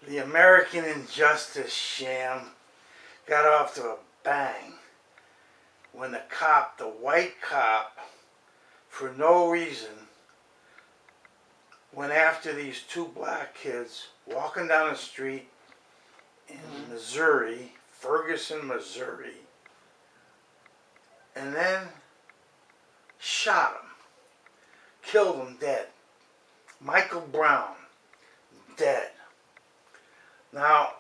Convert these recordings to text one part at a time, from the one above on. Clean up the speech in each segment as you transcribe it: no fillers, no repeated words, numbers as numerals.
The American Injustice sham got off to a bang when the white cop, for no reason, went after these two black kids walking down the street in Missouri, Ferguson, Missouri, and then shot them, killed them dead. Michael Brown, dead. Now,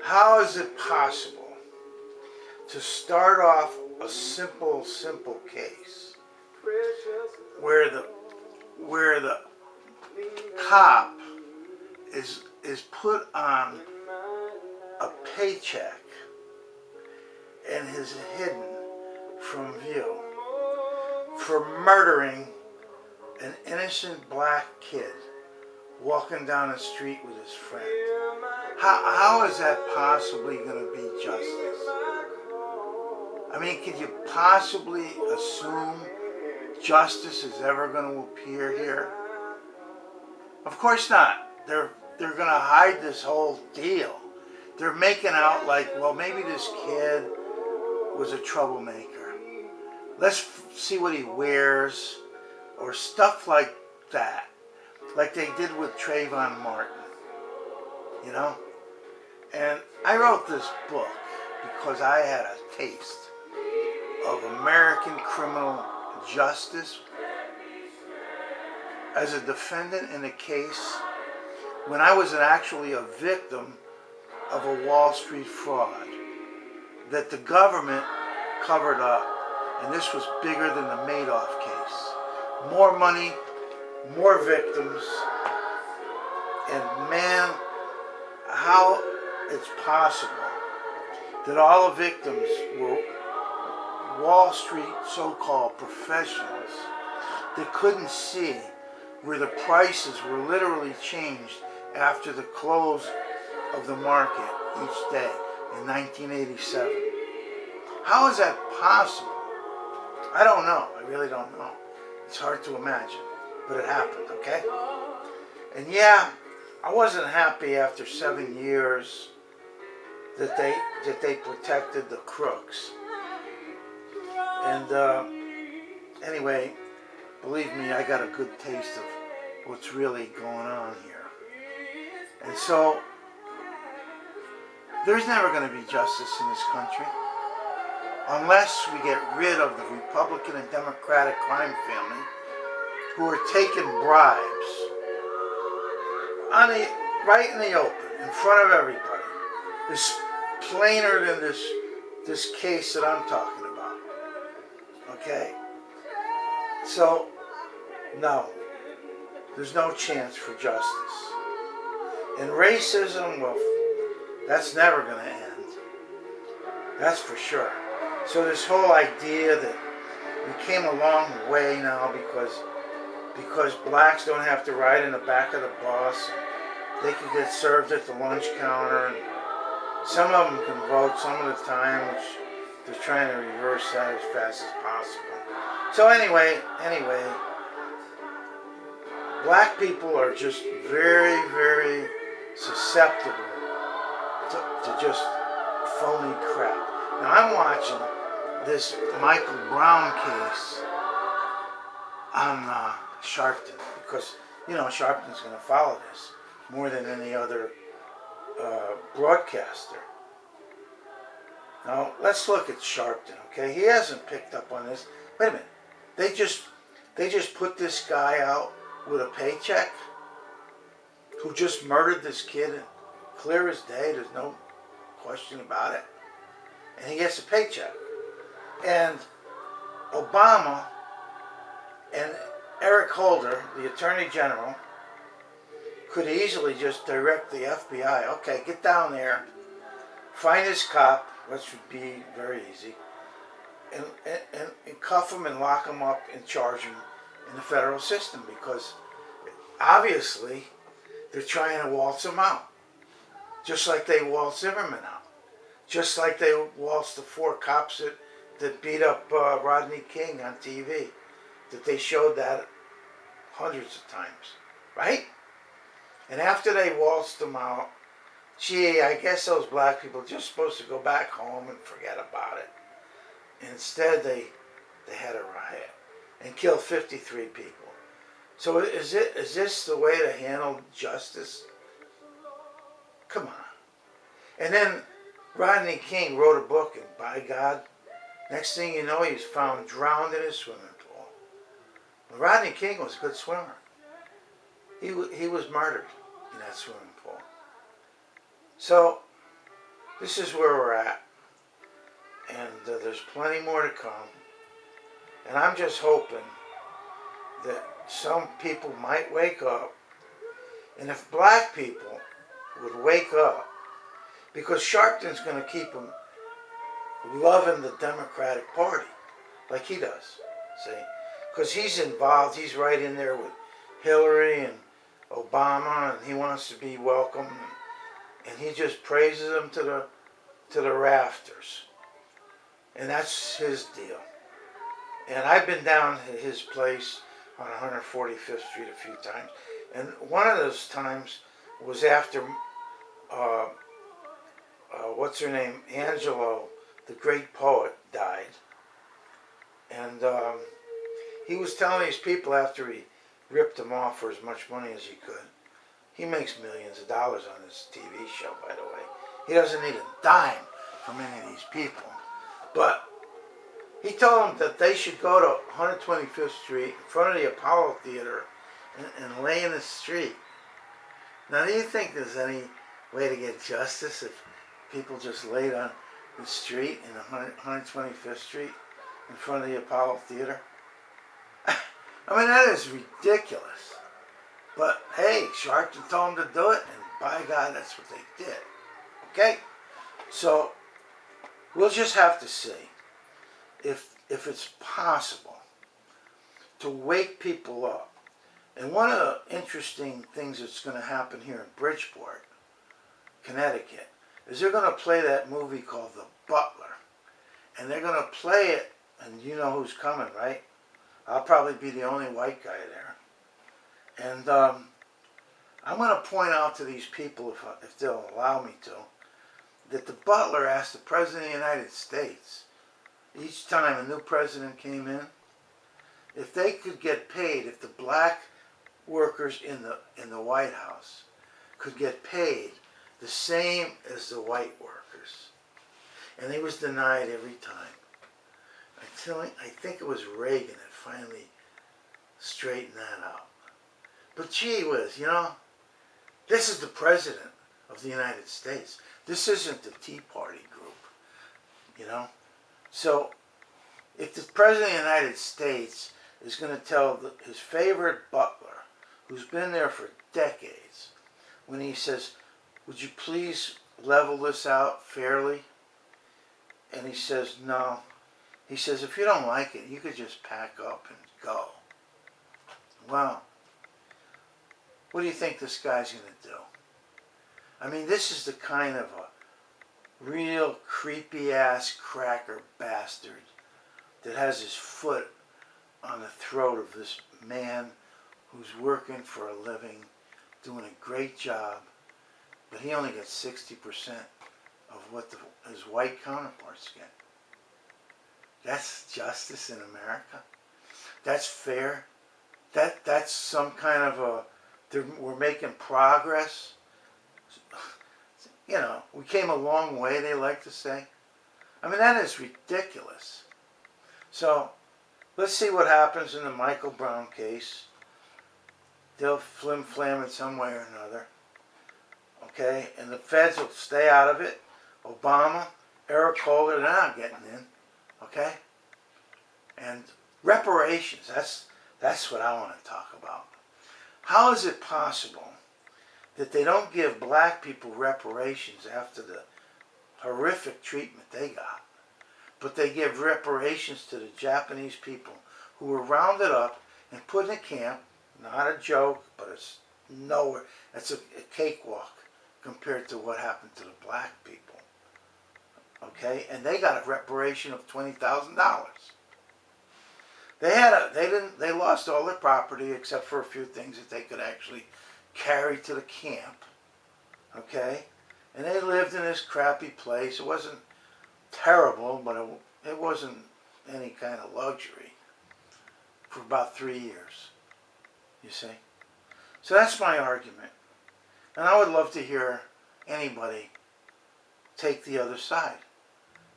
how is it possible to start off a simple case where the cop is put on a paycheck and is hidden from view for murdering an innocent black kid walking down the street with his friend? How is that possibly going to be justice? I mean, could you possibly assume justice is ever going to appear here? Of course not. They're going to hide this whole deal. They're making out like, well, maybe this kid was a troublemaker. Let's see what he wears, or stuff like that, like they did with Trayvon Martin, you know? And I wrote this book because I had a taste of American criminal justice as a defendant in a case when I was actually a victim of a Wall Street fraud that the government covered up, and this was bigger than the Madoff case. More money, more victims, and man, how it's possible that all the victims were Wall Street so-called professionals that couldn't see where the prices were literally changed after the close of the market each day in 1987. How is that possible? I don't know. I really don't know. It's hard to imagine, but it happened, okay? And yeah, I wasn't happy after 7 years that they protected the crooks. And anyway, believe me, I got a good taste of what's really going on here. And so, there's never going to be justice in this country unless we get rid of the Republican and Democratic crime family who are taking bribes right in the open, in front of everybody. It's plainer than this case that I'm talking about. Okay? So, no. There's no chance for justice. And racism, well, that's never going to end. That's for sure. So this whole idea that we came a long way now because blacks don't have to ride in the back of the bus, and they can get served at the lunch counter, and some of them can vote some of the time, which they're trying to reverse that as fast as possible. So anyway, black people are just very, very susceptible to just phony crap. Now I'm watching this Michael Brown case on Sharpton because, you know, Sharpton's going to follow this more than any other broadcaster. Now let's look at Sharpton, okay? He hasn't picked up on this. Wait a minute. They just put this guy out with a paycheck who just murdered this kid, and clear as day, there's no question about it, and he gets a paycheck. And Obama and Eric Holder, the Attorney General, could easily just direct the FBI, okay, get down there, find this cop, which would be very easy, and cuff him and lock him up and charge him in the federal system, because obviously they're trying to waltz him out. Just like they waltzed Zimmerman out. Just like they waltzed the 4 cops that beat up Rodney King on TV. That they showed that hundreds of times. Right? And after they waltzed them out, gee, I guess those black people are just supposed to go back home and forget about it. Instead, they had a riot and killed 53 people. So is this the way to handle justice? Come on. And then Rodney King wrote a book, and by God, next thing you know, he's found drowned in his swimming pool. Well, Rodney King was a good swimmer. He was murdered in that swimming pool. So this is where we're at. And there's plenty more to come. And I'm just hoping that some people might wake up. And if black people would wake up, because Sharpton's going to keep them loving the Democratic Party like he does, see? Because he's involved, he's right in there with Hillary and Obama, and he wants to be welcome, and he just praises them to the rafters. And that's his deal. And I've been down at his place on 145th Street a few times. And one of those times was after, what's her name, Angelo, the great poet, died. And he was telling these people after he ripped them off for as much money as he could. He makes millions of dollars on this TV show, by the way. He doesn't need a dime from any of these people. But he told them that they should go to 125th Street in front of the Apollo Theater and lay in the street. Now, do you think there's any way to get justice if people just laid on the street in 125th Street in front of the Apollo Theater? I mean, that is ridiculous. But hey, Sharpton told them to do it, and by God, that's what they did. Okay? So we'll just have to see if it's possible to wake people up. And one of the interesting things that's going to happen here in Bridgeport, Connecticut, is they're going to play that movie called The Butler. And they're going to play it, and you know who's coming, right? I'll probably be the only white guy there. And I'm going to point out to these people, if they'll allow me to, that the butler asked the President of the United States, each time a new president came in, if they could get paid, if the black workers in the White House could get paid the same as the white workers. And he was denied every time. Until I think it was Reagan that finally straightened that out. But gee whiz, you know, this is the President of the United States. This isn't the Tea Party group, you know. So if the President of the United States is going to tell his favorite butler, who's been there for decades, when he says, would you please level this out fairly? And he says, no. He says, if you don't like it, you could just pack up and go. Well, what do you think this guy's going to do? I mean, this is the kind of a real creepy-ass cracker bastard that has his foot on the throat of this man who's working for a living, doing a great job, but he only gets 60% of what his white counterparts get. That's justice in America. That's fair. That's some kind of we're making progress. You know, we came a long way, they like to say. I mean, that is ridiculous. So, let's see what happens in the Michael Brown case. They'll flim-flam it some way or another. Okay? And the feds will stay out of it. Obama, Eric Holder, they're not getting in. Okay? And reparations, that's what I want to talk about. How is it possible that they don't give black people reparations after the horrific treatment they got, but they give reparations to the Japanese people who were rounded up and put in a camp? Not a joke, but it's nowhere. It's a cakewalk compared to what happened to the black people. Okay, and they got a reparation of $20,000. They lost all their property except for a few things that they could actually carried to the camp, okay? And they lived in this crappy place. It wasn't terrible, but it wasn't any kind of luxury for about 3 years, you see? So that's my argument. And I would love to hear anybody take the other side.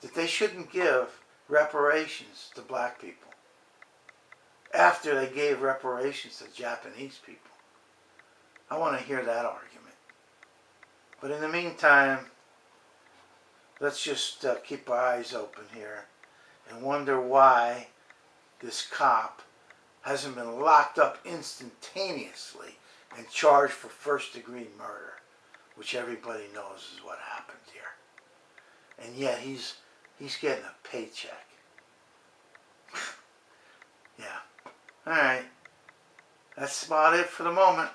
That they shouldn't give reparations to black people after they gave reparations to Japanese people. I want to hear that argument. But in the meantime, let's just keep our eyes open here and wonder why this cop hasn't been locked up instantaneously and charged for first-degree murder, which everybody knows is what happened here. And yet he's getting a paycheck. Yeah. All right. That's about it for the moment.